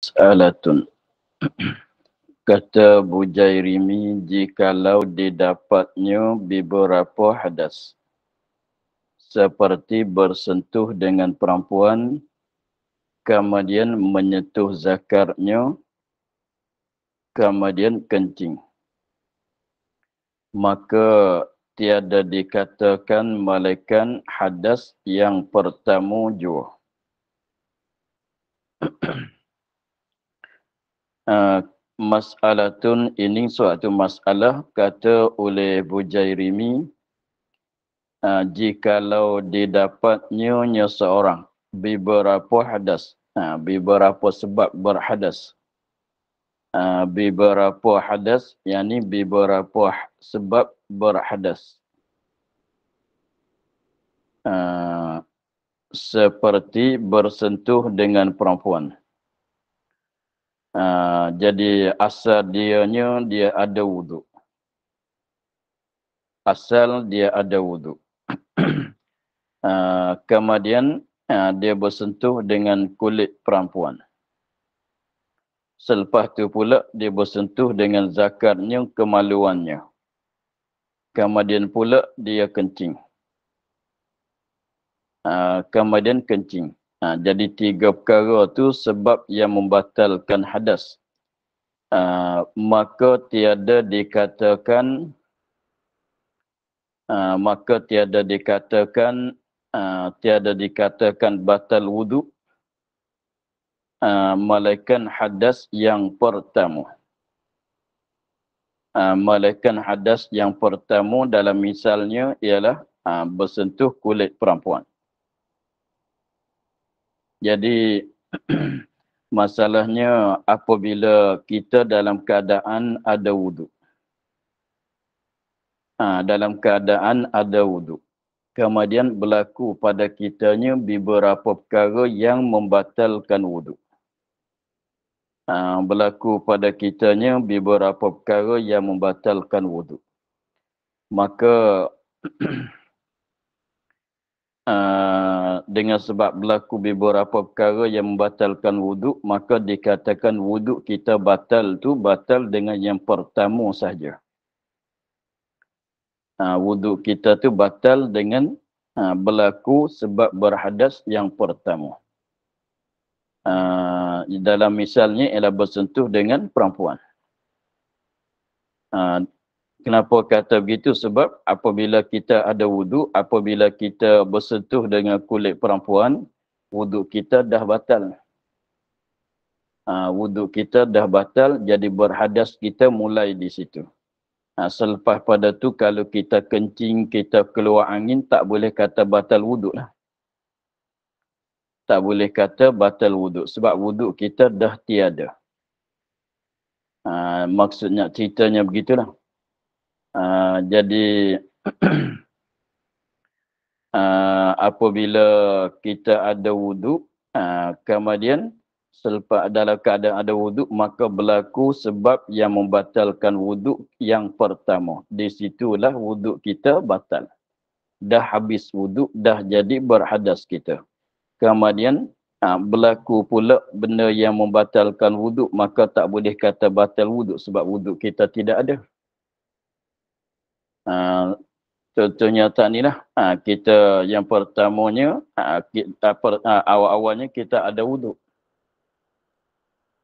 Mas'alatun. Kata Bujairimi, jikalau didapatnya beberapa hadas, seperti bersentuh dengan perempuan, kemudian menyentuh zakarnya, kemudian kencing, maka tiada dikatakan melainkan hadas yang pertama jua. Mas'alatun, ini suatu masalah, kata oleh Bujairimi, jikalau didapatnya seorang beberapa hadas, beberapa sebab berhadas, beberapa hadas, yakni beberapa sebab berhadas, seperti bersentuh dengan perempuan. Jadi asal dianya dia ada wuduk. Asal dia ada wuduk. Kemudian dia bersentuh dengan kulit perempuan. Selepas tu pula dia bersentuh dengan zakarnya, kemaluannya. Kemudian pula dia kencing. Kemudian kencing. Jadi tiga perkara tu sebab yang membatalkan hadas. Maka tiada dikatakan tiada dikatakan batal wuduk melainkan hadas yang pertama. Melainkan hadas yang pertama dalam misalnya ialah bersentuh kulit perempuan. Jadi masalahnya apabila kita dalam keadaan ada wuduk. Dalam keadaan ada wuduk. Kemudian berlaku pada kitanya beberapa perkara yang membatalkan wuduk. Berlaku pada kitanya beberapa perkara yang membatalkan wuduk. Maka dengan sebab berlaku beberapa perkara yang membatalkan wuduk, maka dikatakan wuduk kita batal tu batal dengan yang pertama sahaja. Wuduk kita tu batal dengan berlaku sebab berhadas yang pertama. Dalam misalnya ialah bersentuh dengan perempuan. Kenapa kata begitu? Sebab apabila kita ada wuduk, apabila kita bersentuh dengan kulit perempuan, wuduk kita dah batal. Wuduk kita dah batal, jadi berhadas kita mulai di situ. Selepas pada tu kalau kita kencing, kita keluar angin, tak boleh kata batal wuduk lah. Tak boleh kata batal wuduk sebab wuduk kita dah tiada. Maksudnya ceritanya begitulah. Jadi apabila kita ada wuduk, kemudian selepas dalam keadaan ada wuduk, maka berlaku sebab yang membatalkan wuduk yang pertama. Di situlah wuduk kita batal. Dah habis wuduk, dah jadi berhadas kita. Kemudian berlaku pula benda yang membatalkan wuduk, maka tak boleh kata batal wuduk sebab wuduk kita tidak ada. Contohnya tak ni lah, kita yang pertamanya, awal-awalnya kita ada wuduk.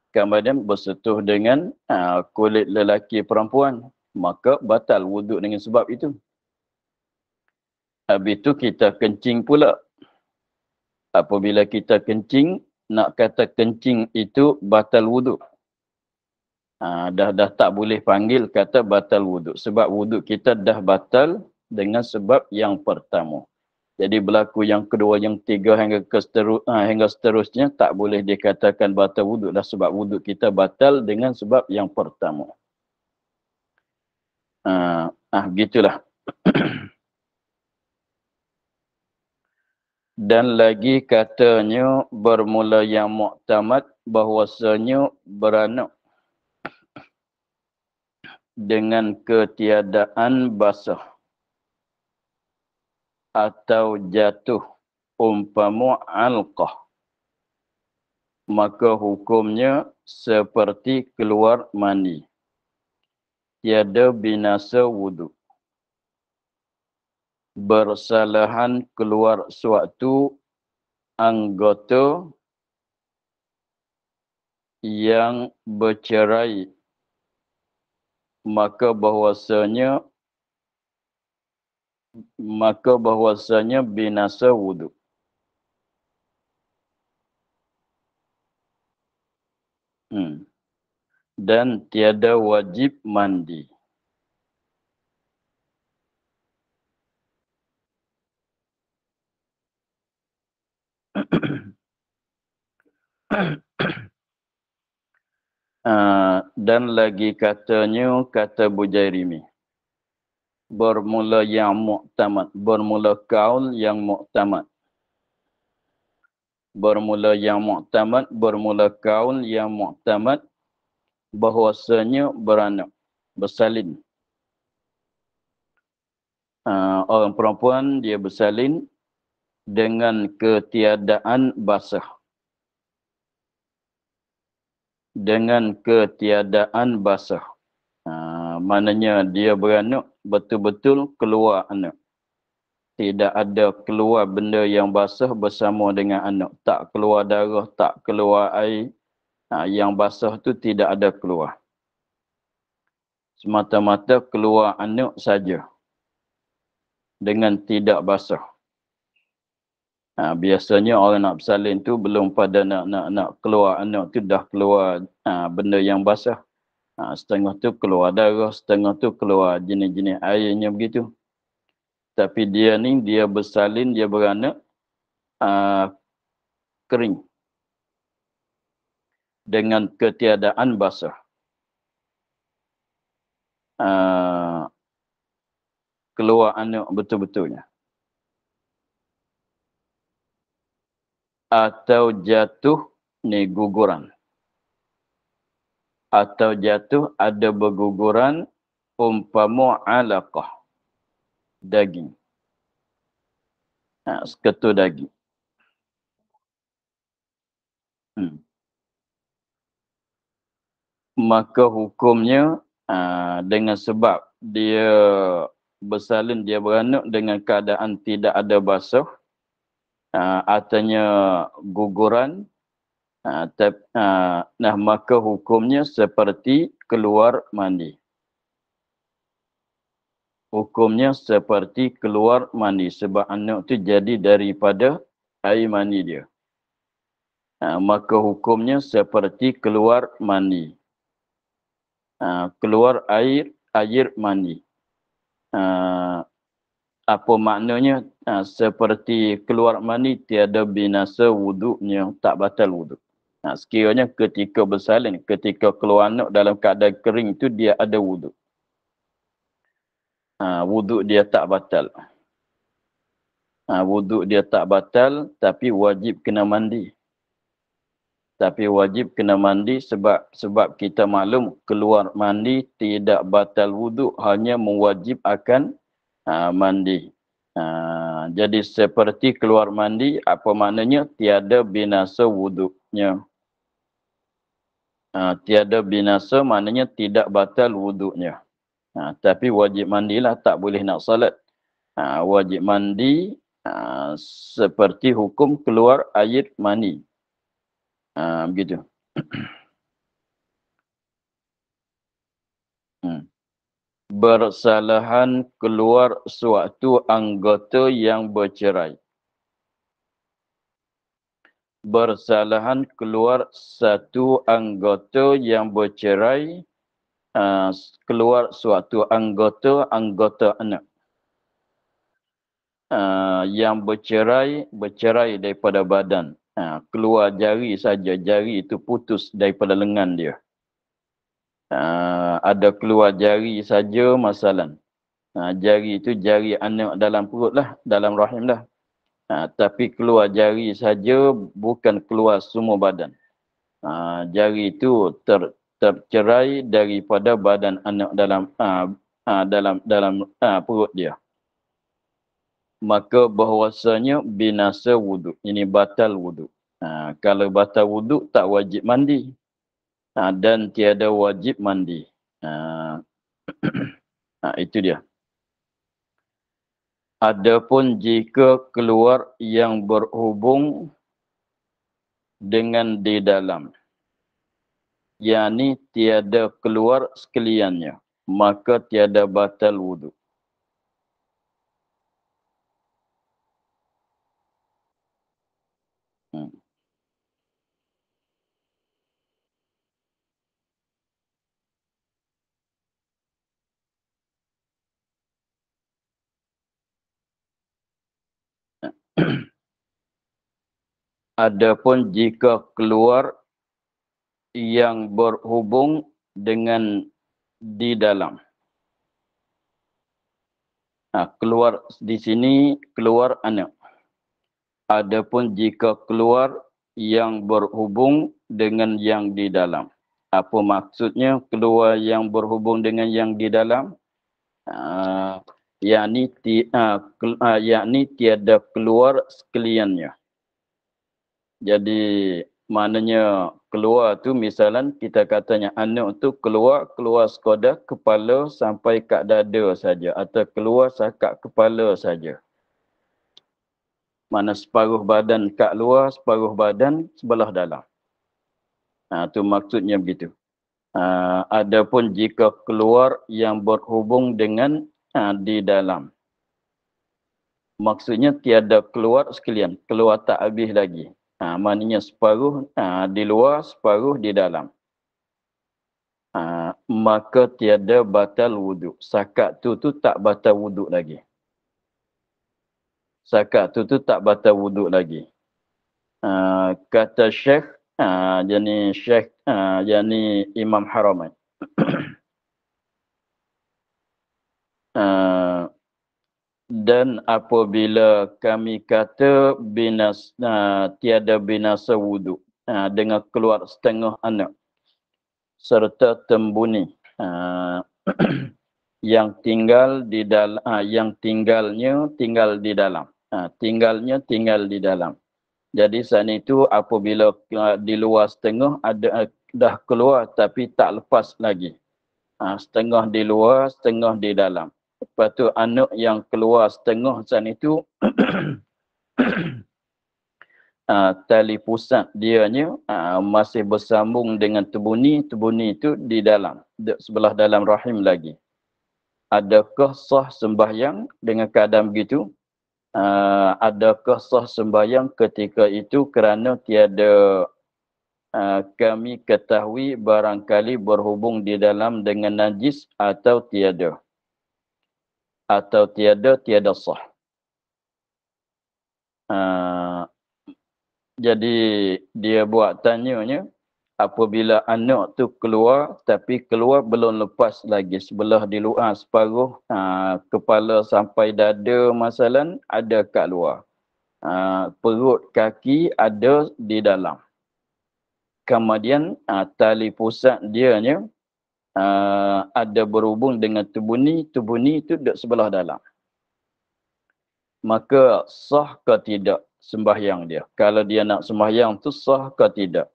Kemudian bersentuh dengan kulit lelaki perempuan, maka batal wuduk dengan sebab itu. Habis itu kita kencing pula. Apabila kita kencing, nak kata kencing itu batal wuduk. Dah tak boleh panggil kata batal wuduk. Sebab wuduk kita dah batal dengan sebab yang pertama. Jadi berlaku yang kedua, yang tiga hingga seterusnya tak boleh dikatakan batal wuduk dah sebab wuduk kita batal dengan sebab yang pertama. Gitulah. Dan lagi katanya bermula yang muktamad bahwasanya beranak dengan ketiadaan basah atau jatuh umpama alqah, maka hukumnya seperti keluar mani. Tiada binasa wudu. Bersalahan keluar suatu anggota yang bercerai, maka bahwasanya binasa wudu. Dan tiada wajib mandi. Dan lagi katanya, kata Bujairimi, bermula yang muktamad, bermula kaul yang muktamad. Bermula yang muktamad, bermula kaul yang muktamad, bahwasanya beranak, bersalin. Orang perempuan dia bersalin dengan ketiadaan basah. Dengan ketiadaan basah. Maknanya dia beranak, betul-betul keluar anak. Tidak ada keluar benda yang basah bersama dengan anak. Tak keluar darah, tak keluar air. Yang basah tu tidak ada keluar. Semata-mata keluar anak saja. Dengan tidak basah. Biasanya orang nak bersalin tu belum pada nak keluar anak tu dah keluar benda yang basah. Setengah tu keluar darah, setengah tu keluar jenis-jenis airnya begitu. Tapi dia ni, dia bersalin, dia beranak kering. Dengan ketiadaan basah. Keluar anak betul-betulnya. Atau jatuh ni guguran. Atau jatuh ada berguguran umpama alaqah. Daging. Seketul daging. Maka hukumnya dengan sebab dia bersalin, dia beranak dengan keadaan tidak ada basah, artinya guguran, maka hukumnya seperti keluar mandi. Hukumnya seperti keluar mandi sebab anak itu jadi daripada air mani dia. Maka hukumnya seperti keluar mandi. Keluar air mani. Apa maknanya? Seperti keluar mani, tiada binasa wuduknya, tak batal wuduk. Sekiranya ketika bersalin, ketika keluar anak dalam keadaan kering itu, dia ada wuduk. Wuduk dia tak batal. Wuduk dia tak batal, tapi wajib kena mandi. Tapi wajib kena mandi sebab kita maklum keluar mandi tidak batal wuduk, hanya mewajib akan mandi. Jadi seperti keluar mandi, apa maknanya? Tiada binasa wuduknya. Tiada binasa maknanya tidak batal wuduknya. Tapi wajib mandilah, tak boleh nak salat. Wajib mandi seperti hukum keluar air mani. Begitu. Bersalahan keluar suatu anggota yang bercerai. Bersalahan keluar satu anggota yang bercerai, keluar suatu anggota anak. Yang bercerai daripada badan. Keluar jari saja, jari itu putus daripada lengan dia. Ada keluar jari saja masalan. Jari itu jari anak dalam perut lah, dalam rahim lah. Tapi keluar jari saja, bukan keluar semua badan. Jari itu tercerai daripada badan anak dalam perut dia. Maka bahwasanya binasa wuduk. Ini batal wuduk. Kalau batal wuduk tak wajib mandi. Dan tiada wajib mandi. Itu dia. Adapun jika keluar yang berhubung dengan di dalam, yakni tiada keluar sekaliannya, maka tiada batal wuduk. Adapun jika keluar yang berhubung dengan di dalam. Keluar di sini, keluar anak. Adapun jika keluar yang berhubung dengan yang di dalam. Apa maksudnya keluar yang berhubung dengan yang di dalam? Yakni tiada keluar sekaliannya. Jadi maknanya keluar tu misalan kita katanya anak tu keluar sekadar kepala sampai kat dada saja atau keluar sakat kepala saja. Mana separuh badan kat luar, separuh badan sebelah dalam. Tu maksudnya begitu. Adapun jika keluar yang berhubung dengan di dalam. Maksudnya tiada keluar sekalian, keluar tak habis lagi. Maknanya separuh di luar, separuh di dalam. Maka tiada batal wuduk. Sakat tu tak batal wuduk lagi. Sakat tu tak batal wuduk lagi. Kata Syekh, yani Imam Haramain. Dan apabila kami kata tiada binasa wuduk dengan keluar setengah anak serta tembuni yang tinggal di dalam tinggal di dalam. Tinggalnya tinggal di dalam. Jadi saat itu apabila di luar setengah dah keluar tapi tak lepas lagi. Setengah di luar, setengah di dalam. Lepas tu anak yang keluar setengah saat itu tali pusat dianya masih bersambung dengan tebuni itu di dalam, sebelah dalam rahim lagi. Adakah sah sembahyang dengan keadaan begitu? Adakah sah sembahyang ketika itu kerana tiada kami ketahui barangkali berhubung di dalam dengan najis atau tiada? Atau tiada sah. Jadi dia buat tanyanya, apabila anak tu keluar tapi keluar belum lepas lagi sebelah di luar separuh kepala sampai dada masalan ada kat luar. Perut kaki ada di dalam. Kemudian tali pusat dianya ada berhubung dengan tebuni itu duduk sebelah dalam. Maka sah ke tidak sembahyang dia? Kalau dia nak sembahyang tu sah ke tidak?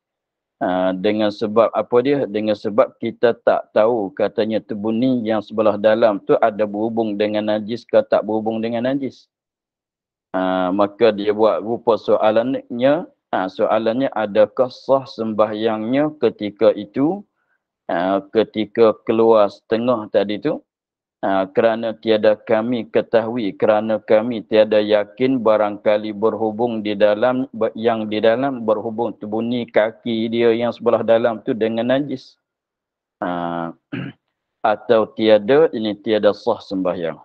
Dengan sebab apa dia? Dengan sebab kita tak tahu katanya tebuni yang sebelah dalam tu ada berhubung dengan najis ke tak berhubung dengan najis. Maka dia buat rupa soalannya adakah sah sembahyangnya ketika itu, ketika keluar setengah tadi tu, kerana tiada kami ketahui, kerana kami tiada yakin barangkali berhubung di dalam, yang di dalam berhubung tebuni kaki dia yang sebelah dalam tu dengan najis. Atau tiada, ini tiada sah sembahyang.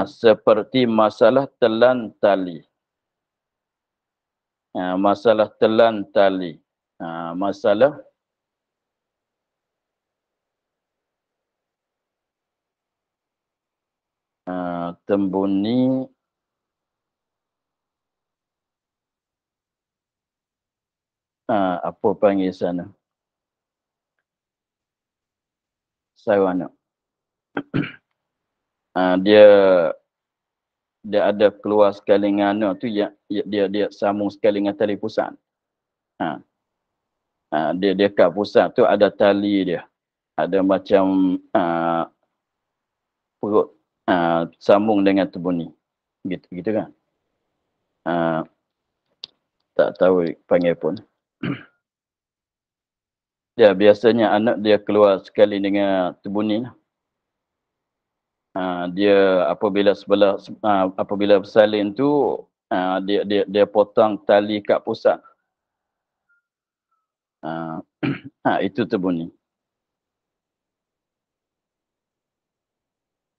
Seperti masalah telan tali. Masalah telan tali. Masalah tembuni apa panggil sana? Sawana. Dia dia ada keluar sekali ngana tu dia sambung sekali dengan tali pusat. Dia kat pusat tu ada tali dia. Ada macam perut sambung dengan tubuh ni. Gitu kan. Tak tahu panggil pun. Ya, biasanya anak dia keluar sekali dengan tubuh ni. Dia apabila bersalin tu dia potong tali kat pusat. Itu terbunyi.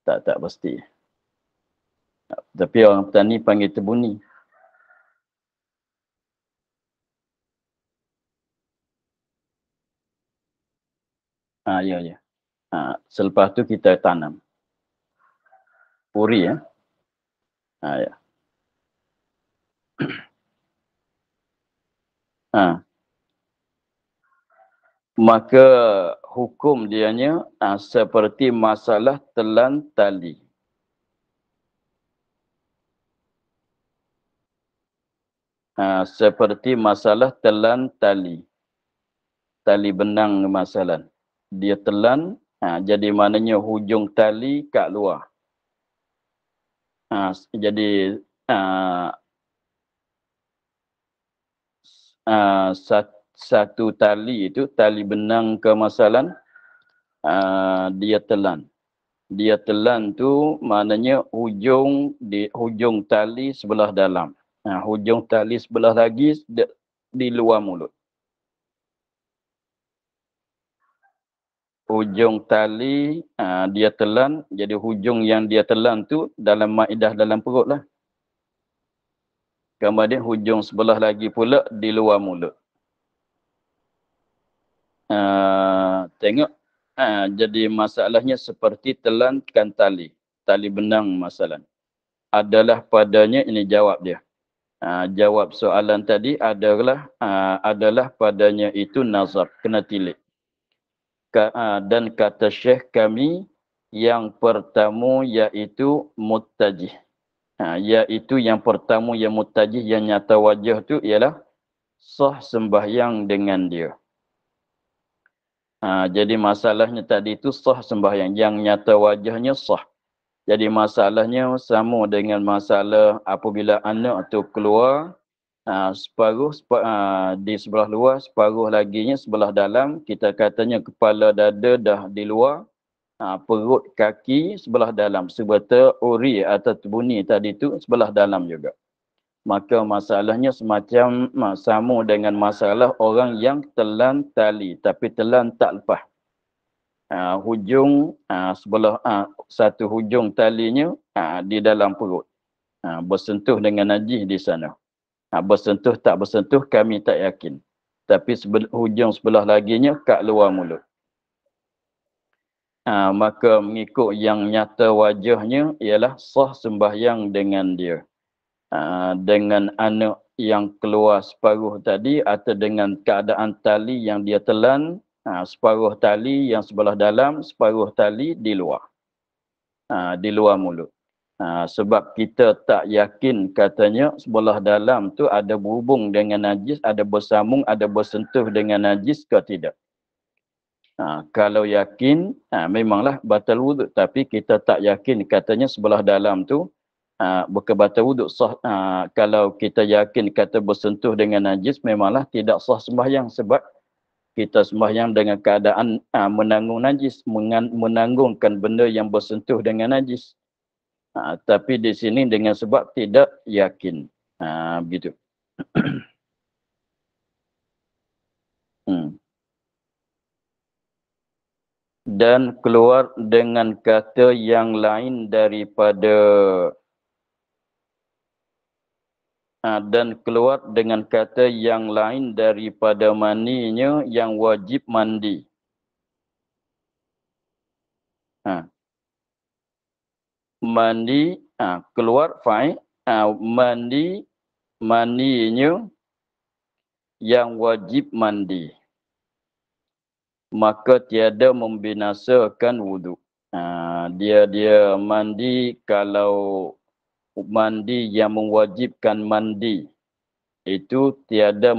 Tak pasti. Tapi orang petani panggil terbunyi. Ya. Selepas tu kita tanam. Puri ya. Ya. Maka hukum dianya seperti masalah telan tali. Seperti masalah telan tali. Tali benang masalah. Dia telan, jadi maknanya hujung tali kat luar. Jadi satu tali itu, tali benang kemasalan, dia telan. Dia telan tu maknanya hujung tali sebelah dalam. Hujung tali sebelah lagi di luar mulut. Hujung tali dia telan, jadi hujung yang dia telan tu dalam maidah dalam perut lah. Kemudian hujung sebelah lagi pula di luar mulut. Tengok, jadi masalahnya seperti telankan tali. Tali benang masalah. Adalah padanya, ini jawab dia. Jawab soalan tadi adalah padanya itu nazar, kena tilik. Dan kata Syekh kami yang pertama iaitu muttajih. Iaitu yang pertama yang muttajih, yang nyata wajah tu ialah sah sembahyang dengan dia. Jadi masalahnya tadi itu sah sembahyang, yang nyata wajahnya sah. Jadi masalahnya sama dengan masalah apabila anak tu keluar separuh di sebelah luar, separuh laginya sebelah dalam. Kita katanya kepala dada dah di luar, perut kaki sebelah dalam. Serta uri atau tebuni tadi tu sebelah dalam juga. Maka masalahnya semacam sama dengan masalah orang yang telan tali tapi telan tak lepas. Hujung sebelah satu hujung talinya di dalam perut. Bersentuh dengan najis di sana. Bersentuh tak bersentuh kami tak yakin. Tapi hujung sebelah laginya kat luar mulut. Maka mengikut yang nyata wajahnya ialah sah sembahyang dengan dia. Dengan anak yang keluar separuh tadi atau dengan keadaan tali yang dia telan, separuh tali yang sebelah dalam, separuh tali di luar. Di luar mulut. Sebab kita tak yakin katanya sebelah dalam tu ada berhubung dengan najis, ada bersambung, ada bersentuh dengan najis ke tidak. Kalau yakin, memanglah batal wuduk. Tapi kita tak yakin katanya sebelah dalam tu bukan batal wuduk. Kalau kita yakin kata bersentuh dengan najis, memanglah tidak sah sembahyang. Sebab kita sembahyang dengan keadaan menanggung najis, menanggungkan benda yang bersentuh dengan najis. Tapi di sini dengan sebab tidak yakin. Begitu. Dan keluar dengan kata yang lain daripada maninya yang wajib mandi. Mandi keluar fine, maninya yang wajib mandi, maka tiada membinasakan wuduk. Dia mandi kalau mandi yang mewajibkan mandi itu tiada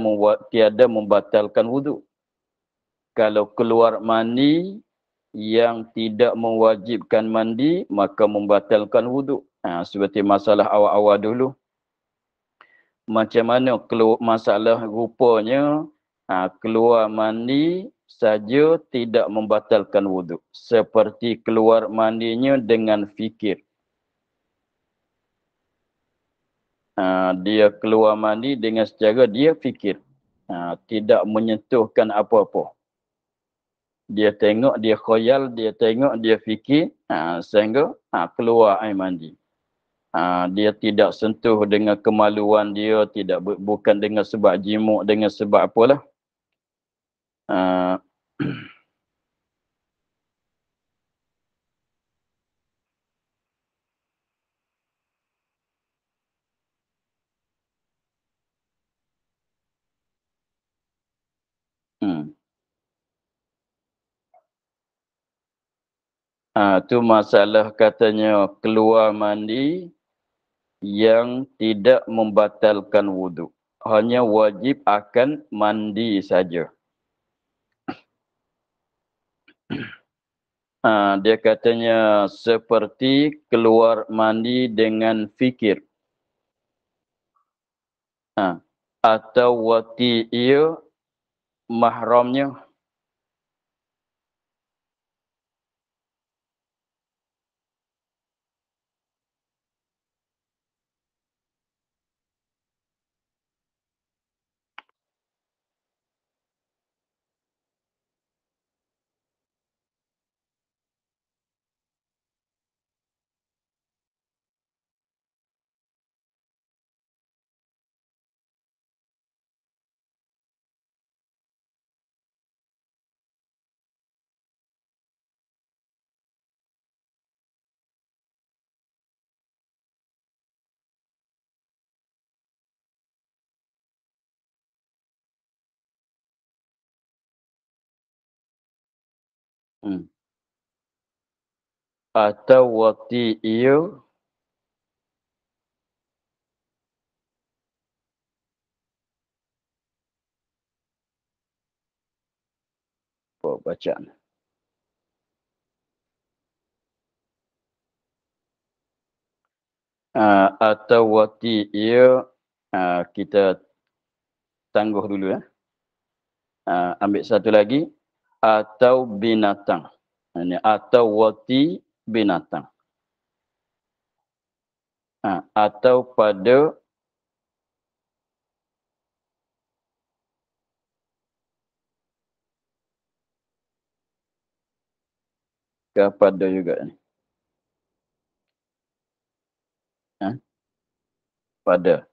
membatalkan wuduk. Kalau keluar mani yang tidak mewajibkan mandi, maka membatalkan wuduk. Seperti masalah awal-awal dulu. Macam mana masalah rupanya, keluar mani saja tidak membatalkan wuduk. Seperti keluar mandinya dengan fikir. Dia keluar mandi dengan secara dia fikir. Tidak menyentuhkan apa-apa. Dia tengok, dia khoyal, dia tengok, dia fikir, sehingga keluar air mandi. Dia tidak sentuh dengan kemaluan dia, bukan dengan sebab jimuk, dengan sebab apalah. Tu masalah katanya keluar mandi yang tidak membatalkan wuduk. Hanya wajib akan mandi saja. Dia katanya seperti keluar mandi dengan fikir. Atau wati ia mahramnya. Atau wati ia apa bacaan? Atau wati ia kita tangguh dulu ya. Ambil satu lagi. Atau binatang. Ini atau wati binatang. Atau pada kepada juga ni. Pada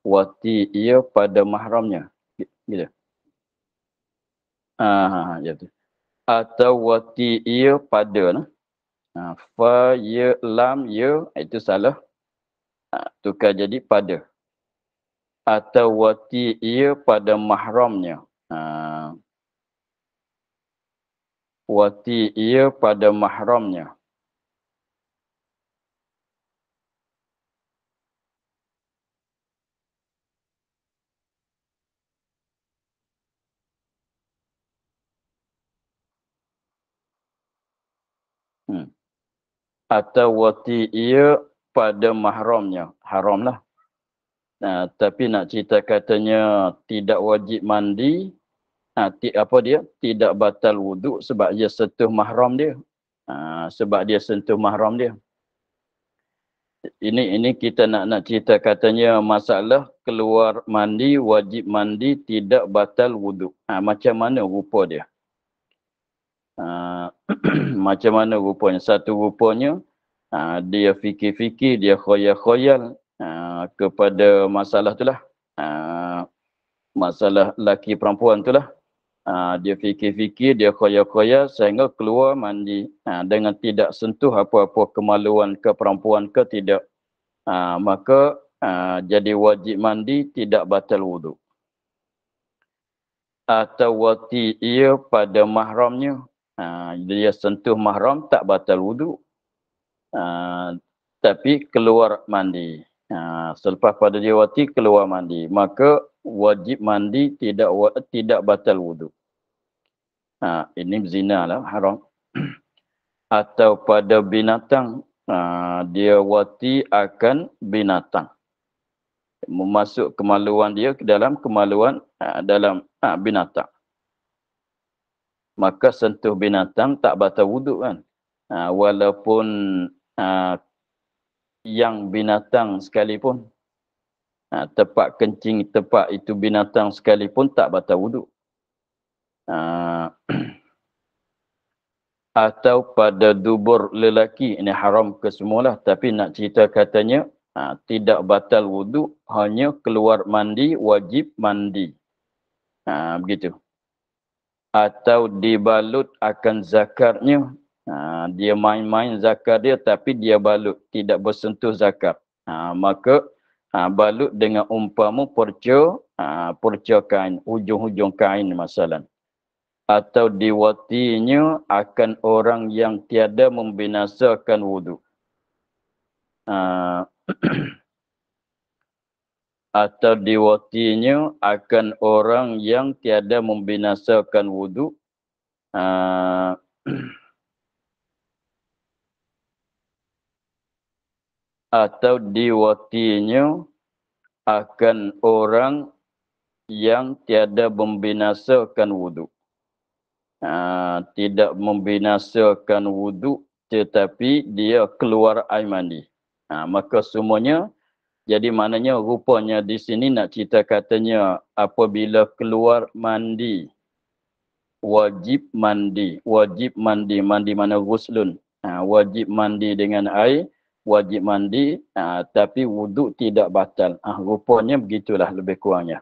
wati ia pada mahramnya. Gitu. Ya tu. Atau wati ia pada fa ya lam ya itu salah. Tukar jadi pada. Atau wati ia pada mahramnya. Wati ia pada mahramnya. Atau wati ia pada mahramnya. Haram lah. Tapi nak cerita katanya tidak wajib mandi. Tidak batal wuduk sebab dia sentuh mahram dia. Sebab dia sentuh mahram dia. Ini kita nak cerita katanya masalah keluar mandi, wajib mandi, tidak batal wuduk. Macam mana rupa dia? Macam mana rupanya? Satu rupanya, dia fikir-fikir, dia khoyal-khoyal kepada masalah itulah. Masalah laki perempuan itulah. Dia fikir-fikir, dia khoyal-khoyal sehingga keluar mandi dengan tidak sentuh apa-apa kemaluan ke perempuan ke tidak. Maka jadi wajib mandi, tidak batal wuduk. Atau wati ia pada mahramnya. Dia sentuh mahram tak batal wuduk. tapi keluar mandi. Selepas pada dia wati keluar mandi, maka wajib mandi, tidak batal wudu. Ini zina lah, haram. Atau pada binatang, dia wati akan binatang. Memasuk kemaluan dia ke dalam kemaluan binatang. Maka sentuh binatang tak batal wudu kan. Walaupun yang binatang sekalipun, tempat kencing tempat itu binatang sekalipun tak batal wudu. Atau pada dubur lelaki, ini haram kesemualah, tapi nak cerita katanya tidak batal wudu, hanya keluar mandi, wajib mandi. Begitu. Atau dibalut akan zakarnya, dia main-main zakar dia tapi dia balut, tidak bersentuh zakar. Maka balut dengan umpama perca kain, hujung-hujung kain masalah. Atau diwatinya akan orang yang tiada membinasakan wudu. Atau diwatinya akan orang yang tiada membinasakan wudu. Atau diwatinya akan orang yang tiada membinasakan wudu. Tidak membinasakan wudu tetapi dia keluar air mandi. Maka semuanya, jadi maknanya rupanya di sini nak cerita katanya apabila keluar mandi, wajib mandi. Wajib mandi, mandi mana ghuslun. Wajib mandi dengan air, wajib mandi, tapi wudu tidak batal. Rupanya begitulah lebih kurangnya.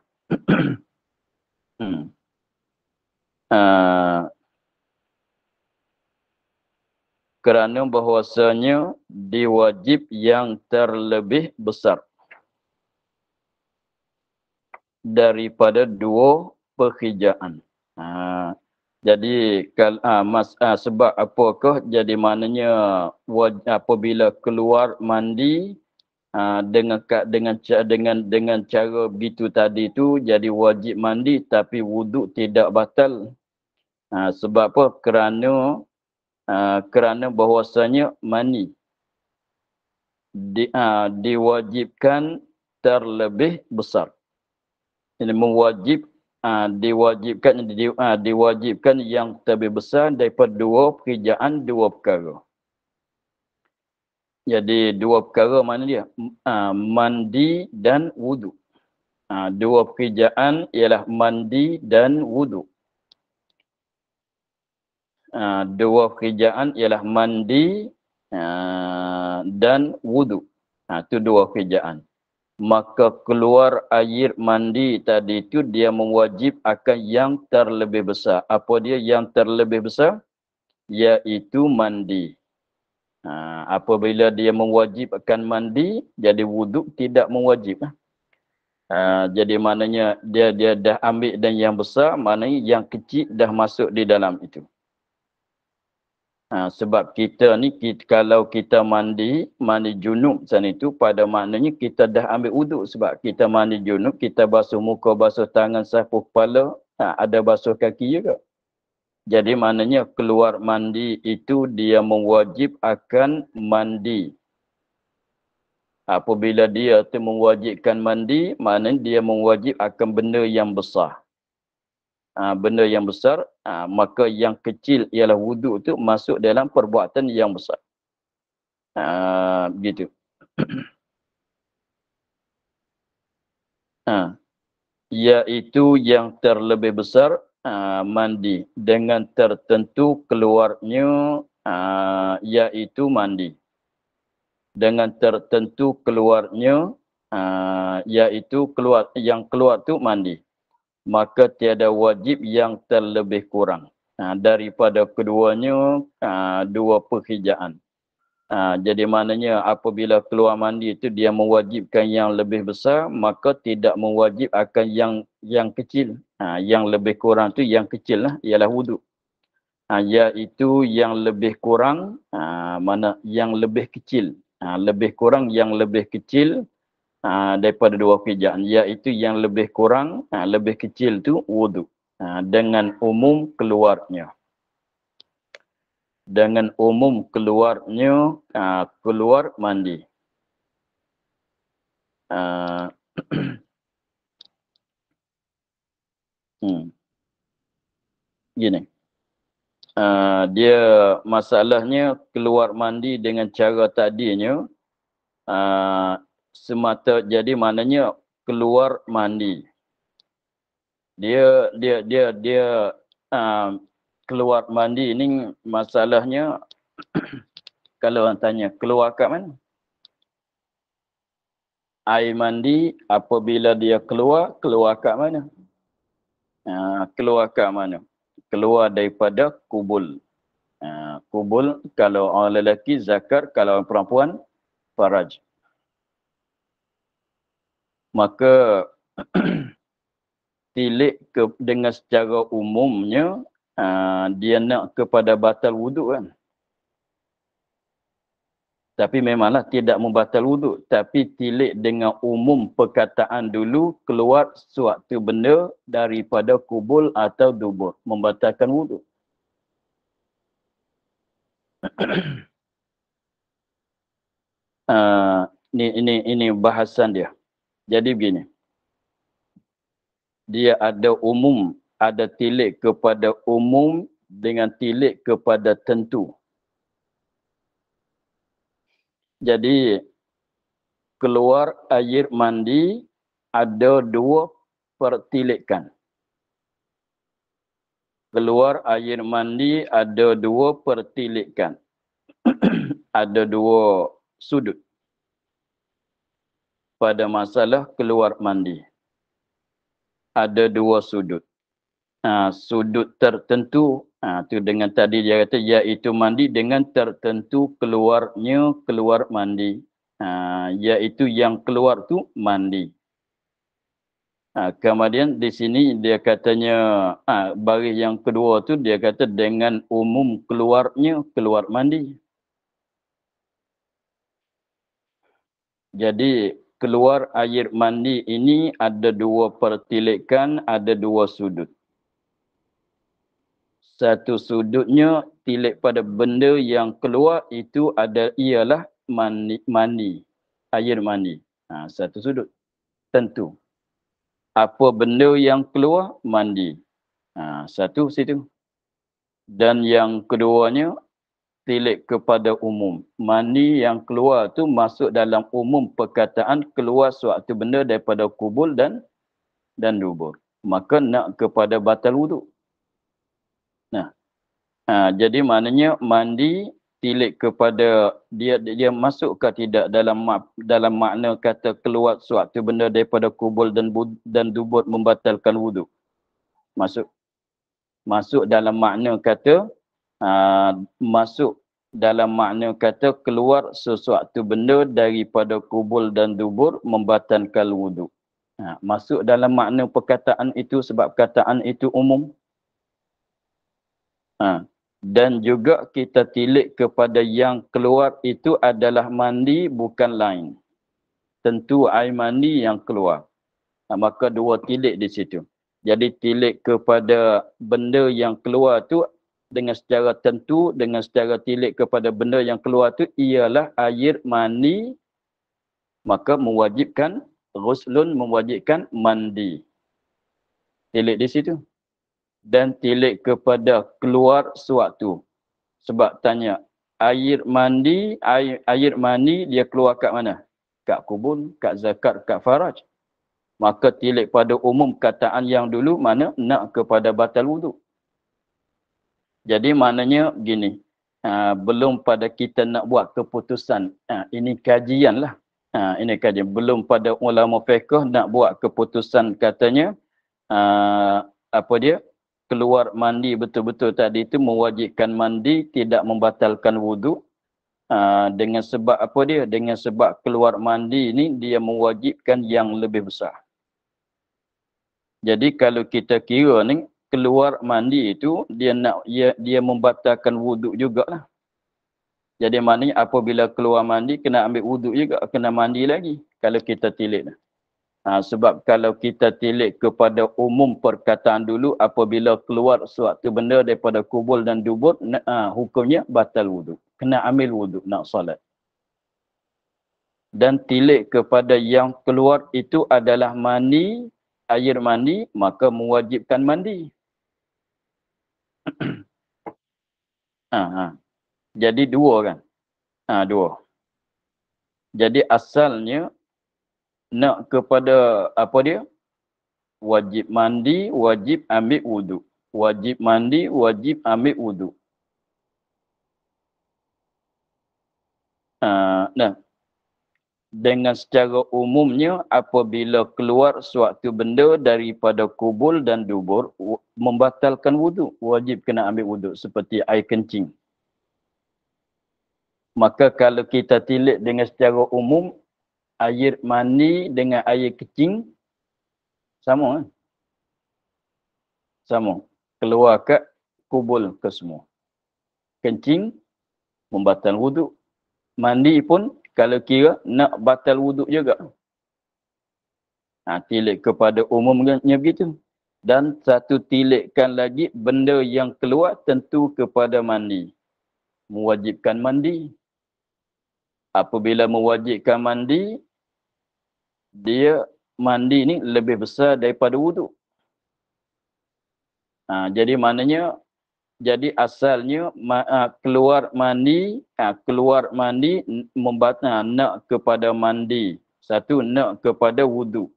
Kerana bahawasanya diwajib yang terlebih besar daripada dua pekerjaan. Jadi sebab apakah jadi maknanya apabila keluar mandi dengan cara begitu tadi tu jadi wajib mandi tapi wuduk tidak batal. Sebab apa? Kerana bahawasanya mani diwajibkan terlebih besar. Ini diwajibkan yang terlebih besar daripada dua pekerjaan, dua perkara. Jadi dua perkara mana dia? Mandi dan wudu. Dua pekerjaan ialah mandi dan wudu. Dua pekerjaan ialah mandi dan wudu. Itu dua pekerjaan. Maka keluar air mandi tadi itu dia mewajib akan yang terlebih besar. Apa dia yang terlebih besar? Iaitu mandi. Apabila dia mewajibkan mandi, jadi wudu tidak mewajib. Jadi maknanya dia dah ambil dan yang besar, maknanya yang kecil dah masuk di dalam itu. Sebab kita ni kalau kita mandi junub sana itu pada maknanya kita dah ambil wuduk. Sebab kita mandi junub, kita basuh muka, basuh tangan, sapu kepala, ada basuh kaki juga. Jadi maknanya keluar mandi itu dia mewajib akan mandi. Apabila dia tu mewajibkan mandi, maknanya dia mewajib akan benda yang besar. Benda yang besar, maka yang kecil ialah wuduk tu masuk dalam perbuatan yang besar. Begitu. Iaitu yang terlebih besar, mandi. Dengan tertentu keluarnya, iaitu mandi. Dengan tertentu keluarnya, iaitu yang keluar tu mandi. Maka tiada wajib yang terlebih kurang daripada keduanya dua pekerjaan. Jadi maknanya apabila keluar mandi itu dia mewajibkan yang lebih besar, maka tidak mewajib akan yang kecil. Yang lebih kurang tu yang kecil lah, ialah wuduk. Iaitu yang lebih kurang, mana yang lebih kecil. Lebih kurang yang lebih kecil daripada 2 pijak, iaitu yang lebih kurang, lebih kecil tu wuduk. Dengan umum keluarnya. Dengan umum keluarnya, keluar mandi. Gini. Dia masalahnya keluar mandi dengan cara tadinya, semata, jadi maknanya keluar mandi. Dia keluar mandi ini masalahnya kalau orang tanya keluar kat mana? Air mandi apabila dia keluar kat mana? Keluar kat mana? Keluar daripada kubul. Kubul kalau orang lelaki zakar, kalau orang perempuan faraj. Maka tilik dengan secara umumnya dia nak kepada batal wuduk kan. Tapi memanglah tidak membatal wuduk. Tapi tilik dengan umum perkataan dulu keluar suatu benda daripada kubul atau dubur. Membatalkan wuduk. Ini bahasan dia. Jadi begini. Dia ada umum, ada tilik kepada umum dengan tilik kepada tentu. Jadi keluar air mandi ada 2 pertilikan. Keluar air mandi ada 2 pertilikan. Ada 2 sudut pada masalah keluar mandi. Ada 2 sudut. Sudut tertentu, tu dengan tadi dia kata iaitu mandi dengan tertentu keluarnya keluar mandi. Iaitu yang keluar tu mandi. Kemudian di sini dia katanya baris yang kedua tu dia kata dengan umum keluarnya keluar mandi. Jadi keluar air mandi ini ada 2 pertilikan, ada 2 sudut. Satu sudutnya tilik pada benda yang keluar itu ialah mani, air mani. Satu sudut. Tentu. Apa benda yang keluar? Mandi. Satu situ. Dan yang keduanya tilik kepada umum. Mani yang keluar tu masuk dalam umum perkataan keluar suatu benda daripada kubul dan dubur. Maka nak kepada batal wuduk. Jadi maknanya mandi tilik kepada dia masuk ke tidak dalam makna kata keluar suatu benda daripada kubul dan dubur membatalkan wuduk. Masuk dalam makna kata keluar sesuatu benda daripada kubul dan dubur membatalkan wuduk. Masuk dalam makna perkataan itu sebab perkataan itu umum. Dan juga kita tilik kepada yang keluar itu adalah mandi bukan lain. Tentu air mandi yang keluar. Maka 2 tilik di situ. Jadi tilik kepada benda yang keluar tu dengan secara tentu, dengan secara tilik kepada benda yang keluar tu ialah air mandi. Maka mewajibkan ghuslun, mewajibkan mandi. Tilik di situ. Dan tilik kepada keluar suatu. Sebab tanya, air mandi dia keluar kat mana? Kat kubul, kat zakat, kat faraj. Maka tilik pada umum kataan yang dulu mana nak kepada batal wuduk. Jadi maknanya gini, belum pada kita nak buat keputusan. Ini kajian lah. Ini kajian. Belum pada ulama fiqh nak buat keputusan katanya, keluar mandi betul-betul tadi itu mewajibkan mandi, tidak membatalkan wuduk. Dengan sebab apa dia? Dengan sebab keluar mandi ini dia mewajibkan yang lebih besar. Jadi kalau kita kira ni keluar mandi itu dia membatalkan wuduk jugalah. Jadi maknanya apabila keluar mandi, kena ambil wuduk juga, kena mandi lagi kalau kita tilik. Sebab kalau kita tilik kepada umum perkataan dulu, apabila keluar suatu benda daripada kubul dan dubur, hukumnya batal wuduk. Kena ambil wuduk nak solat. Dan tilik kepada yang keluar itu adalah mani, air mandi, maka mewajibkan mandi. Jadi dua kan? Dua. Jadi asalnya nak kepada apa dia? Wajib mandi, wajib ambil wuduk. Wajib mandi, wajib ambil wuduk. Nah, dengan secara umumnya apabila keluar suatu benda daripada kubul dan dubur membatalkan wuduk, wajib kena ambil wuduk seperti air kencing. Maka kalau kita tilik dengan secara umum, air mani dengan air kencing sama kan? Sama. Keluar kat kubul ke semua. Kencing membatalkan wuduk. Mandi pun kalau kira nak batal wuduk juga. Tilik kepada umumnya begitu. Dan satu tilikkan lagi, benda yang keluar tentu kepada mandi. Mewajibkan mandi. Apabila mewajibkan mandi, dia mandi ni lebih besar daripada wuduk. Jadi maknanya, jadi asalnya keluar mandi nak kepada mandi. Satu nak kepada wuduk.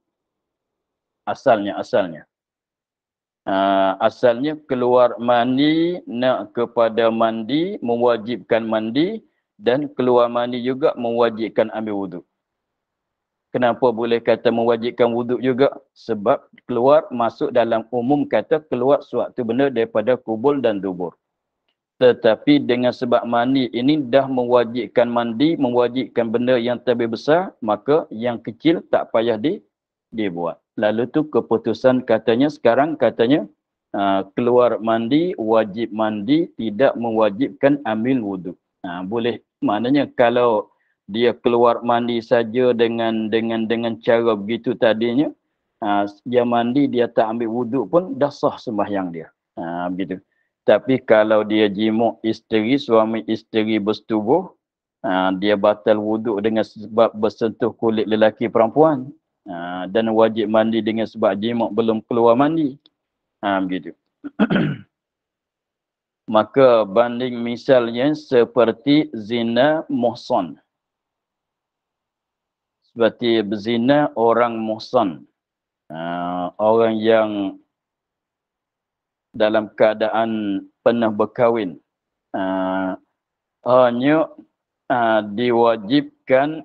Asalnya. Asalnya keluar mandi nak kepada mandi, mewajibkan mandi, dan keluar mandi juga mewajibkan ambil wuduk. Kenapa boleh kata mewajibkan wuduk juga? Sebab keluar masuk dalam umum kata keluar suatu benda daripada kubul dan dubur. Tetapi dengan sebab mandi ini dah mewajibkan mandi, mewajibkan benda yang lebih besar, maka yang kecil tak payah dibuat. Lalu tu keputusan katanya sekarang katanya keluar mandi, wajib mandi, tidak mewajibkan ambil wuduk. Boleh, maknanya kalau dia keluar mandi saja dengan cara begitu tadinya, dia mandi, dia tak ambil wuduk pun dah sah sembahyang dia. Begitu. Tapi kalau dia jimuk isteri, suami isteri bersetubuh, dia batal wuduk dengan sebab bersentuh kulit lelaki perempuan. Dan wajib mandi dengan sebab jimuk belum keluar mandi. Begitu. Maka banding misalnya seperti zina muhsan. Seperti berzina orang muhsan. Orang yang dalam keadaan pernah berkahwin. Hanya diwajibkan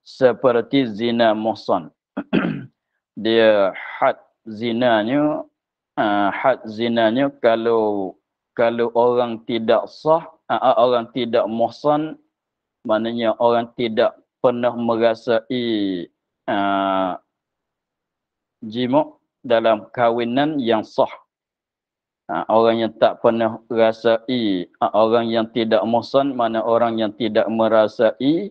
seperti zina muhsan. Dia had zinanya kalau orang tidak sah, orang tidak muhsan, maknanya orang tidak pernah merasai jima' dalam kahwinan yang sah. Orang yang tak pernah rasai, orang yang tidak muhsan, mana orang yang tidak merasai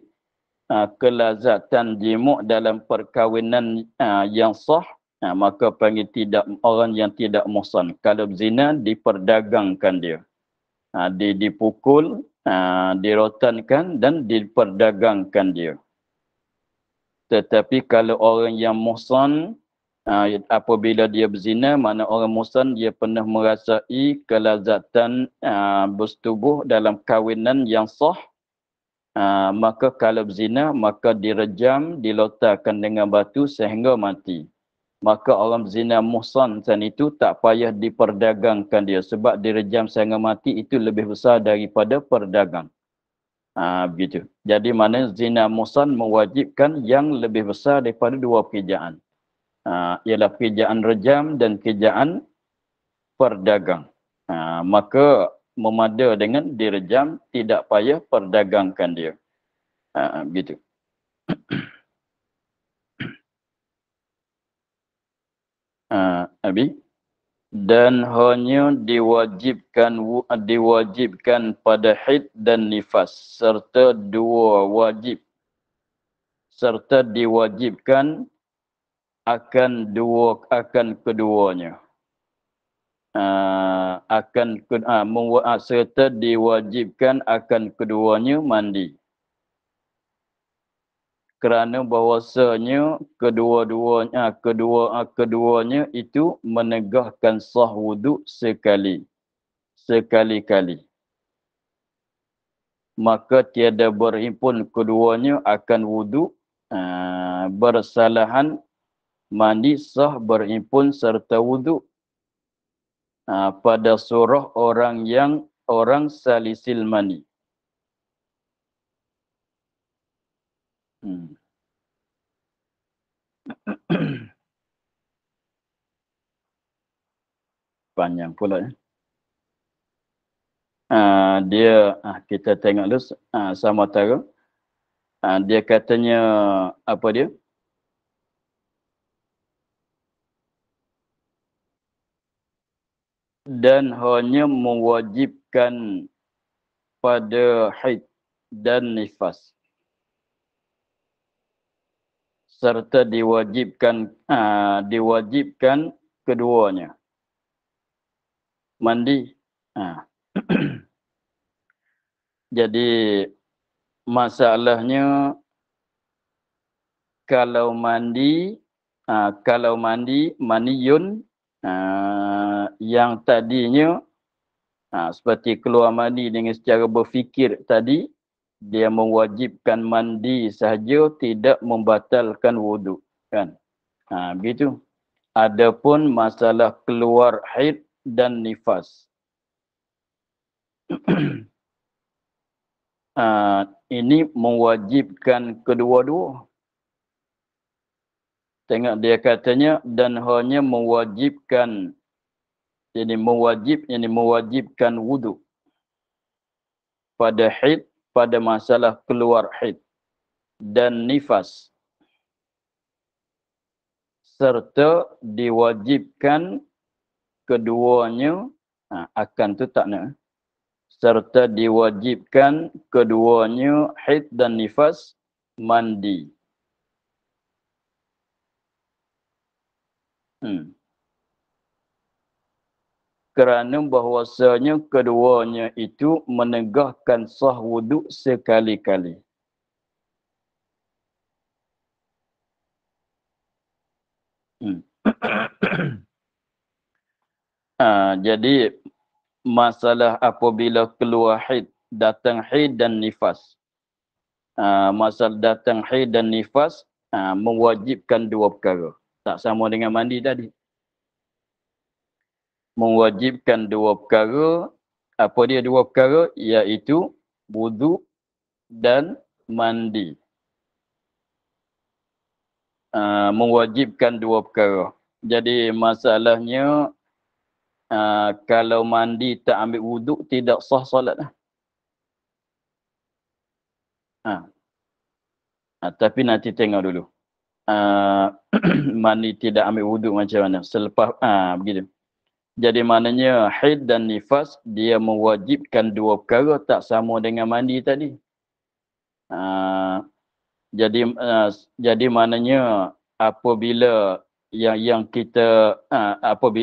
kelazatan jima' dalam perkahwinan yang sah, maka panggil orang yang tidak muhsan. Kalau zina diperdagangkan dia. Dipukul, dirotankan dan diperdagangkan dia. Tetapi kalau orang yang muhsan, apabila dia berzina, mana orang muhsan dia pernah merasai kelazatan bersetubuh dalam kahwinan yang sah, maka kalau berzina, maka direjam, dilontarkan dengan batu sehingga mati. Maka orang berzina muhsan itu tak payah diperdagangkan dia, sebab direjam sehingga mati itu lebih besar daripada perdagang. Begitu. Jadi mana zina muhsan mewajibkan yang lebih besar daripada dua pekerjaan. Ialah pekerjaan rejam dan pekerjaan perdagang. Maka memada dengan direjam, tidak payah perdagangkan dia. Begitu. Abi? dan hanya diwajibkan pada haid dan nifas serta diwajibkan akan keduanya. Serta diwajibkan akan keduanya mandi. Kerana bahawasanya keduanya itu menegahkan sah wuduk sekali-kali. Maka tiada berhimpun keduanya akan wuduk, bersalahan, mandi sah berhimpun serta wuduk pada surah orang salisil mani. Panjang pula. Kita tengok dulu sama tara. Dia katanya apa dia? Dan hanya mewajibkan pada haid dan nifas. Serta diwajibkan keduanya. Mandi. Jadi masalahnya kalau mandi maniyun yang tadinya seperti keluar mandi dengan secara berfikir tadi, dia mewajibkan mandi sahaja, tidak membatalkan wuduk, kan? Begitu. Adapun masalah keluar haid dan nifas, ini mewajibkan kedua-dua. Tengok dia katanya dan hanya mewajibkan, mewajibkan wuduk pada haid, pada masalah keluar haid dan nifas, serta diwajibkan keduanya akan tu tak nak, serta diwajibkan keduanya haid dan nifas mandi. Kerana bahawasanya keduanya itu menegahkan sah wuduk sekali-kali. Jadi masalah apabila keluar haid, datang haid dan nifas. Masalah datang haid dan nifas mewajibkan dua perkara. Tak sama dengan mandi tadi. Mewajibkan dua perkara. Apa dia dua perkara? Iaitu wuduk dan mandi. Mewajibkan dua perkara. Jadi masalahnya kalau mandi tak ambil wuduk tidak sah solat. Tapi nanti tengok dulu. Mandi tidak ambil wuduk macam mana. Selepas begitu. Jadi maknanya haid dan nifas dia mewajibkan dua perkara, tak sama dengan mandi tadi. Jadi maknanya apabila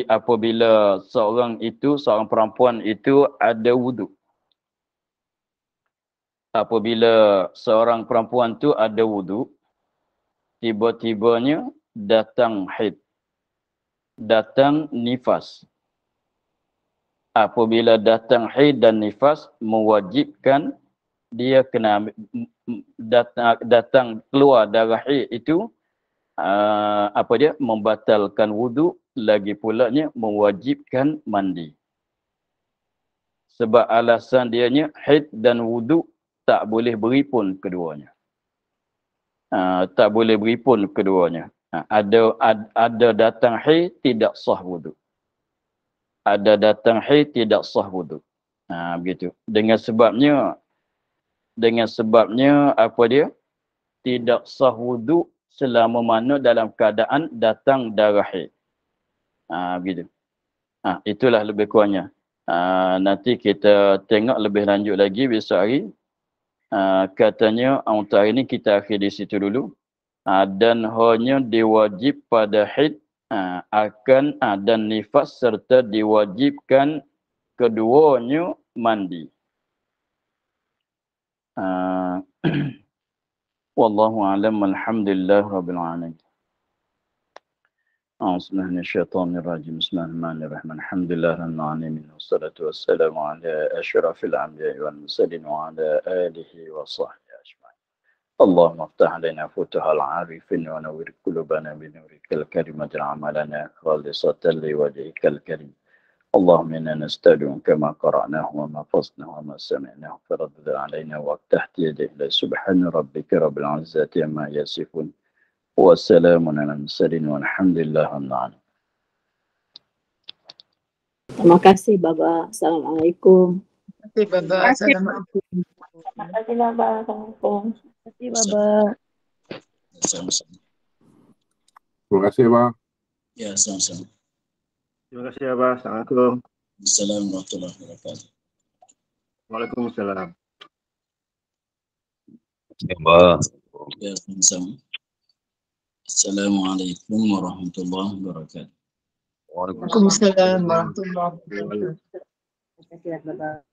apabila seorang perempuan itu ada wuduk. Apabila seorang perempuan tu ada wuduk, tiba-tibanya datang haid, datang nifas. Apabila datang haid dan nifas, mewajibkan dia kena datang keluar darah haid itu membatalkan wuduk, lagi pulanya mewajibkan mandi. Sebab alasan dianya haid dan wuduk tak boleh beri pun keduanya. Tak boleh beri pun keduanya. Ada datang haid tidak sah wuduk. Ada datang haid tidak sah wuduk. Begitu. Dengan sebabnya apa dia? Tidak sah wuduk selama mana dalam keadaan datang darah haid. Begitu. Itulah lebih kurangnya. Nanti kita tengok lebih lanjut lagi besok hari. Katanya untuk hari ini kita akhir di situ dulu. Dan hanya diwajib pada haid dan nifas serta diwajibkan keduanya mandi. Wallahu a'lam, alhamdulillah rabbil alamin. أعوذ بالله من الشيطان الرجيم بسم الله الرحمن الرحيم الحمد لله رب العالمين والصلاة والسلام على أشرف الأنبياء والمرسلين وعلى آله وصحبه أجمعين اللهم افتح علينا فتوح العارفين ونور قلوبنا بنورك الكريم واجعل عملنا خالصة لوجهك الكريم اللهم إنا نستودعك ما قرأناه وما فصلناه وما سمعناه فرد علينا وافتح يديه سبحان ربك رب العزة عما يصفون والسلام على المرسلين والحمد لله رب العالمين. Terima kasih Baba. Assalamualaikum. Terima kasih Baba. Assalamualaikum. Terima kasih Baba. Assalamualaikum. Terima kasih Baba. Terima kasih, Abang. Ya, sama-sama. Terima kasih, Abang. Assalamualaikum. Assalamualaikum warahmatullahi wabarakatuh. Waalaikumsalam. Ya, sama-sama. Assalamualaikum warahmatullahi wabarakatuh. Waalaikumsalam warahmatullahi wabarakatuh. Terima kasih Baba.